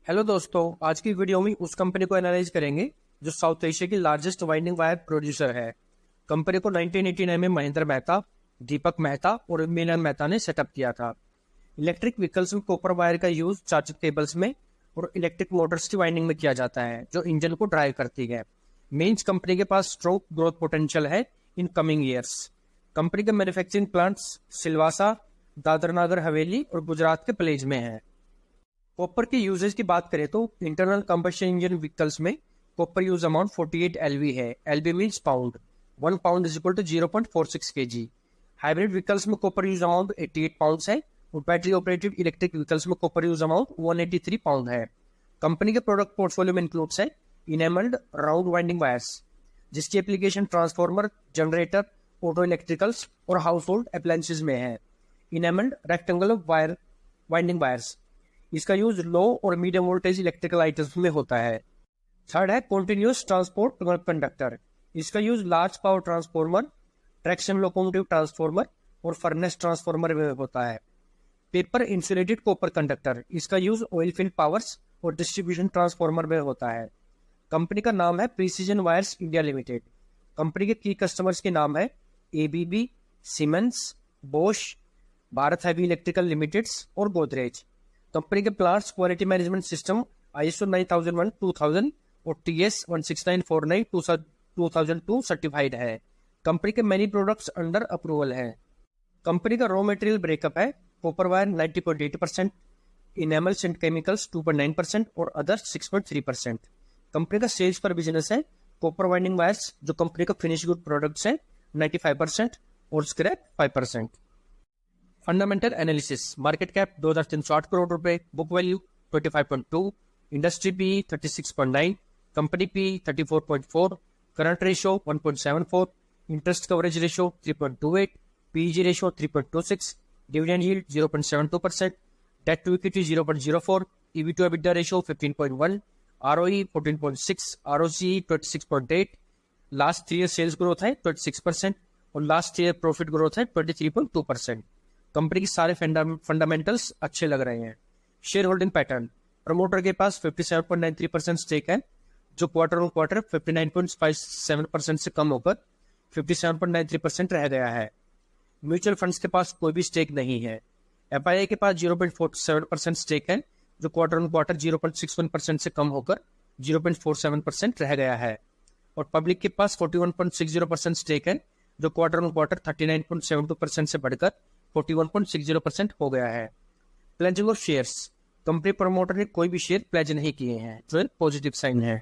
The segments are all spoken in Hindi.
हेलो दोस्तों, आज की वीडियो में उस कंपनी को एनालाइज करेंगे जो साउथ एशिया की लार्जेस्ट वाइंडिंग वायर प्रोड्यूसर है। कंपनी को 1989 में महेंद्र मेहता, दीपक मेहता और मिलन मेहता ने सेटअप किया था। इलेक्ट्रिक व्हीकल्स में कॉपर वायर का यूज चार्जिंग केबल्स में और इलेक्ट्रिक मोटर्स की वाइंडिंग में किया जाता है जो इंजन को ड्राइव करती है। मीन्स कंपनी के पास स्ट्रॉन्ग ग्रोथ पोटेंशियल है इन कमिंग ईयर्स। कंपनी के मैन्युफैक्चरिंग प्लांट्स सिलवासा, दादर नगर हवेली और गुजरात के पलेज में है। कॉपर के यूजेज की बात करें तो इंटरनल कंबशन इंजन व्हीकल्स में कॉपर यूज अमाउंट 48 एलवी है। LV means pound, 1 pound is equal to 0.46 KG. Hybrid vehicles में कॉपर यूज अमाउंट 88 पाउंड्स है और बैटरी ऑपरेटेड इलेक्ट्रिक व्हीकल्स में कॉपर यूज अमाउंट 183 पाउंड है। कंपनी के प्रोडक्ट पोर्टफोलियो में इंक्लूड्स है इनेमल्ड राउंड वाइंडिंग वायर्स, जिसकी application transformer, generator, auto electricals और हाउस होल्ड अप्लायंसेज में है। इनेमल्ड रेक्टेंगुलर वायर वाइंडिंग वायर्स, इसका यूज लो और मीडियम वोल्टेज इलेक्ट्रिकल आइटम्स में होता है। थर्ड है कॉन्टिन्यूस ट्रांसपोर्ट कंडक्टर, इसका use large power transformer, traction locomotive transformer और फर्नेस ट्रांसफार्मर में होता है। पेपर इंसुलेटेड कॉपर कंडक्टर, इसका यूज ऑयल फील्ड पावर्स और डिस्ट्रीब्यूशन ट्रांसफार्मर में होता है। कंपनी का नाम है precision wires India limited. Company के की कस्टमर्स के नाम है एबीबी, सीमेंस, बोश, भारत हैवी इलेक्ट्रिकल लिमिटेड और गोदरेज। कंपनी के plants quality management system ISO 9001:2000 और TS 16949 2002 सर्टिफाइड है। कंपनी के मेनी प्रोडक्ट्स अंडर अप्रूवल है। कंपनी का रॉ मटेरियल ब्रेकअप है copper wire 90.8%, enamels and chemicals 2.9% और अदर्स 6.3%। कंपनी का सेल्स पर बिजनेस है कॉपर वाइंडिंग वायर्स, जो कंपनी का फिनिश गुड प्रोडक्ट्स है 95% और scrap 5%। Fundamental analysis, market cap 2308 crore रुपए, book value 25.2, industry P 36.9, company P 34.4, current ratio 1.74, interest coverage ratio 3.28, PEG ratio 3.26, dividend yield 0.72%, debt to equity 0.04, EV to EBITDA ratio 15.1, ROE 14.6, ROCE 26.8, last 3 year sales growth है 26% और लास्ट ईयर प्रॉफिट ग्रोथ है 23.2%। कंपनी के सारे फंडामेंटल्स अच्छे लग रहे हैं। शेयर होल्डिंग पैटर्न, प्रमोटर के पास 57.93% स्टेक है, जो क्वार्टर ऑन क्वार्टर 59.57% से कम होकर 57.93% रह गया है। म्यूचुअल फंड्स के पास कोई भी स्टेक नहीं है। FII के पास 0.47% स्टेक है, जो क्वार्टर ऑन क्वार्टर 0.61% से कम होकर 0.47% रह गया है। और पब्लिक के पास 41.60% स्टेक है, जो क्वार्टर ऑन क्वार्टर 39.72% से बढ़कर 41.60% हो गया है। Pledging of shares, company promoter ने कोई भी शेयर प्लेज नहीं किए हैं, जो एक पॉजिटिव साइन है।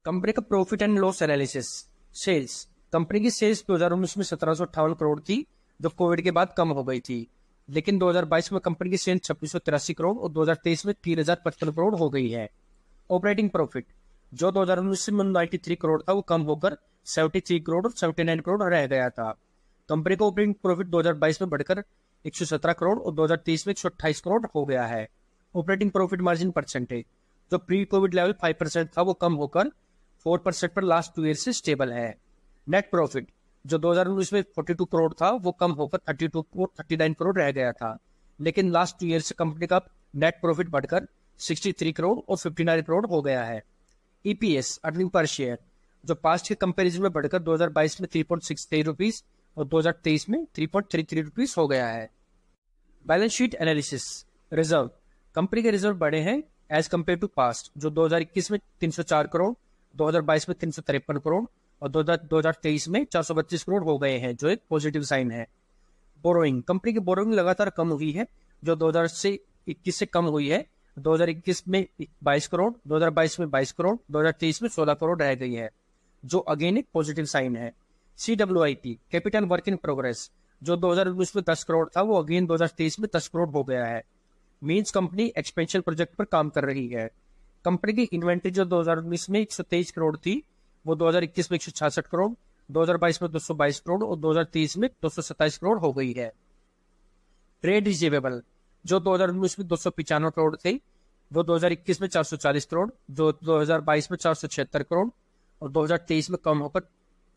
कंपनी का profit and loss analysis. Sales, company की सेल्स 2019 में 1758 करोड़ थी, जो कोविड के बाद कम हो गई थी। लेकिन 2022 में कंपनी की सेल्स 2683 करोड़ और 2023 में 3055 करोड़ हो गई है। ऑपरेटिंग प्रॉफिट, जो 2019 में 93 करोड़ था, वो कम होकर 73 करोड़ और 79 करोड़ रह गया था। कंपनी का ऑपरेटिंग प्रॉफिट 2022 में बढ़कर 117 करोड़ और 2023 में 128 करोड़ हो गया है। ऑपरेटिंग प्रॉफिट मार्जिन परसेंटेज, जो प्री कोविड लेवल 5% था, वो कम होकर 4% पर लास्ट 2 ईयर से स्टेबल है। नेट प्रॉफिट, जो 2019 में 42 करोड़ था, वो कम होकर 32 और 39 करोड़ रह गया था। लेकिन लास्ट 2 ईयर से कंपनी का नेट प्रॉफिट बढ़कर 63 करोड़ और 59 करोड़ हो गया है। EPS, अर्निंग पर शेयर, जो पास्ट के कंपेरिजन में बढ़कर 2022 में 3.63 रुपीज और 2023 में 3.33 रुपीज हो गया है। Balance sheet analysis. Reserve, company के रिजर्व बढ़े हैं एज कम्पेयर टू पास्ट, जो 2021 में 304 करोड़, 2022 में 353 करोड़ और 2023 में 432 करोड़ हो गए हैं, जो एक पॉजिटिव साइन है। बोरोइंग, कंपनी की बोरोइंग लगातार कम हुई है, जो 2021 से कम हुई है। 2021 में 22 करोड़, 2022 में 22 करोड़, 2023 में 16 करोड़ रह गई है, जो अगेन एक पॉजिटिव साइन है। CWIP, capital work in progress, जो 2019 में 10 करोड़ था, वो अगेन 2023 में 10 करोड़ हो गया है। मींस कंपनी एक्सपेंशन प्रोजेक्ट पर काम कर रही है। कंपनी की इन्वेंट्री जो 2019 में 123 करोड़ थी, वो 2021 में 166 करोड़, 2022 में 222 करोड़ और 2023 में 227 करोड़ हो गई है। ट्रेड रिसीवेबल, जो 2019 में 295 करोड़ थे, वो 2021 में 440 करोड़, जो 2022 में 476 करोड़ और 2023 में कम होकर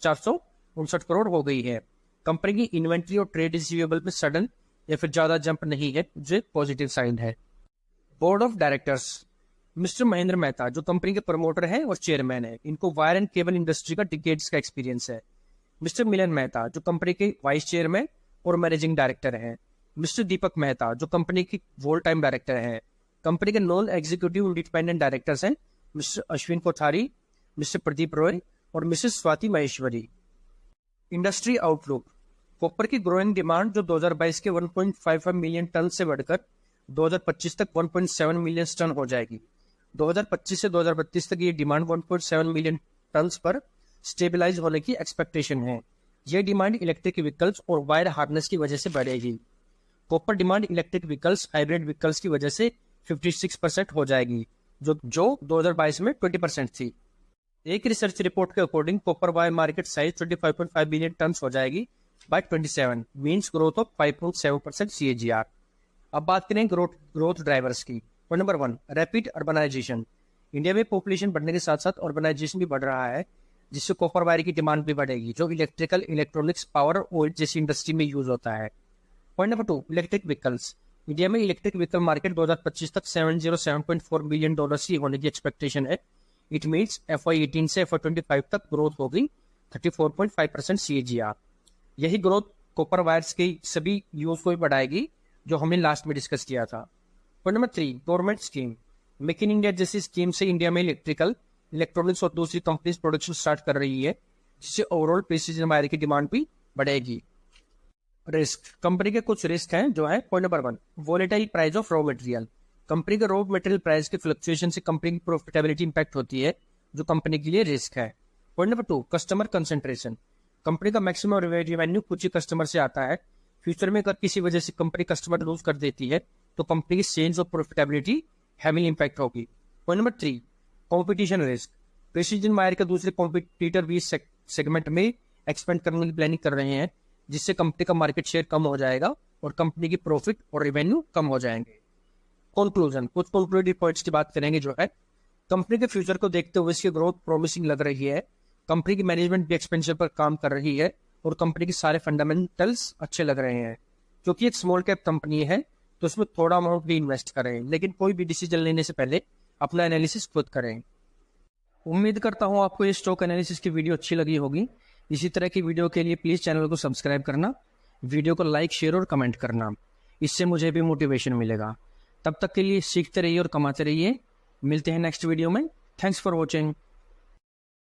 459 करोड़ हो गई है। कंपनी की इन्वेंट्री और ट्रेड रिसीवेबल में सडन या फिर ज्यादा जंप नहीं है, जो पॉजिटिव साइन है। Board of directors, mister Mahendra Mehta जो कंपनी के प्रमोटर हैं और चेयरमैन है, इनको वायर एंड केबल इंडस्ट्री का डिकेड्स का एक्सपीरियंस है। मिस्टर मिलन मेहता जो कंपनी के वाइस चेयरमैन और मैनेजिंग डायरेक्टर हैं। मिस्टर दीपक मेहता जो कंपनी की फुल टाइम डायरेक्टर हैं। कंपनी के नॉन एग्जीक्यूटिव इंडिपेंडेंट डायरेक्टर्स हैं मिस्टर अश्विन कोठारी, मिस्टर प्रदीप रॉय और Mrs Swati Maheshwari. Industry outlook. Copper की ग्रोइंग डिमांड जो 2022 के 1.55 मिलियन टन से बढ़कर 2025 तक 1.7 मिलियन टन हो जाएगी। 2025 से 2032 तक ये डिमांड 1.7 मिलियन टन पर स्टेबलाइज होने की एक्सपेक्टेशन है। यह डिमांड इलेक्ट्रिक व्हीकल्स और वायर हार्नेस की वजह से बढ़ेगी। Copper demand electric vehicles, hybrid vehicles की वजह से 56% हो जाएगी, जो 2022 में 20% थी। एक रिसर्च रिपोर्ट के according copper wire market size 25.5 billion ton हो जाएगी by 27, means growth of 5.7% CAGR। अब बात करें ग्रोथ ड्राइवर्स की। Point number 1, rapid urbanisation. India में पॉपुलेशन बढ़ने के साथ साथ अर्बनाइजेशन भी बढ़ रहा है, जिससे कॉपर वायर की डिमांड भी बढ़ेगी, जो इलेक्ट्रिकल, इलेक्ट्रॉनिक्स, पावर, ऑयल जैसी इंडस्ट्री में यूज होता है। Point number 2, electric vehicles. India में इलेक्ट्रिक व्हीकल मार्केट 2025 तक $707.4 बिलियन की होने की एक्सपेक्टेशन है। इट मीन्स FY18 से FY25 तक ग्रोथ होगी 34.5% CAGR। यही ग्रोथ कॉपर वायर्स की सभी यूज को भी बढ़ाएगी, जो हमने लास्ट में डिस्कस किया था। Point number 3, government scheme. Make in India जैसी स्कीम से इंडिया में इलेक्ट्रिकल, इलेक्ट्रॉनिक्स और दूसरी कंपनीज प्रोडक्शन स्टार्ट कर रही है, जिससे ओवरऑल प्रिसीजन वायर की डिमांड भी बढ़ेगी। रिस्क। कंपनी के कुछ रिस्क हैं जो है। Point number 1, volatile price of raw material. Company के रॉ मटेरियल प्राइस के फ्लक्चुएशन से कंपनी की प्रॉफिटेबिलिटी इंपैक्ट होती है, जो कंपनी के लिए रिस्क है। Point number 2, customer concentration. Company का मैक्सिमम रेवेन्यू कुछ ही कस्टमर से आता है। फ्यूचर में अगर किसी वजह से कंपनी कस्टमर लूज कर देती है तो कंपनी की सेल्स और प्रॉफिटेबिलिटी हैवी इंपैक्ट होगी। Point number 3, competition risk. Precision wire के दूसरे कॉम्पिटिटर भी सेगमेंट में एक्सपेंड करने की प्लानिंग कर रहे हैं, जिससे कंपनी का मार्केट शेयर कम हो जाएगा और कंपनी की प्रॉफिट और रेवेन्यू कम हो जाएंगे। कंक्लूजन। कुछ कंक्लूडिव पॉइंट्स की बात करेंगे जो है। कंपनी के फ्यूचर को देखते हुए इसकी ग्रोथ प्रॉमिसिंग लग रही है। कंपनी की मैनेजमेंट भी एक्सपेंशन पर काम कर रही है और कंपनी के सारे फंडामेंटल्स अच्छे लग रहे हैं। क्योंकि एक स्मॉल कैप कंपनी है तो उसमें थोड़ा अमाउंट भी इन्वेस्ट करें, लेकिन कोई भी डिसीजन लेने से पहले अपना एनालिसिस खुद करें। उम्मीद करता हूँ आपको ये स्टॉक एनालिसिस की वीडियो अच्छी लगी होगी। इसी तरह की वीडियो के लिए प्लीज़ चैनल को सब्सक्राइब करना, वीडियो को लाइक, शेयर और कमेंट करना। इससे मुझे भी मोटिवेशन मिलेगा। तब तक के लिए सीखते रहिए और कमाते रहिए। मिलते हैं नेक्स्ट वीडियो में। Thanks for watching.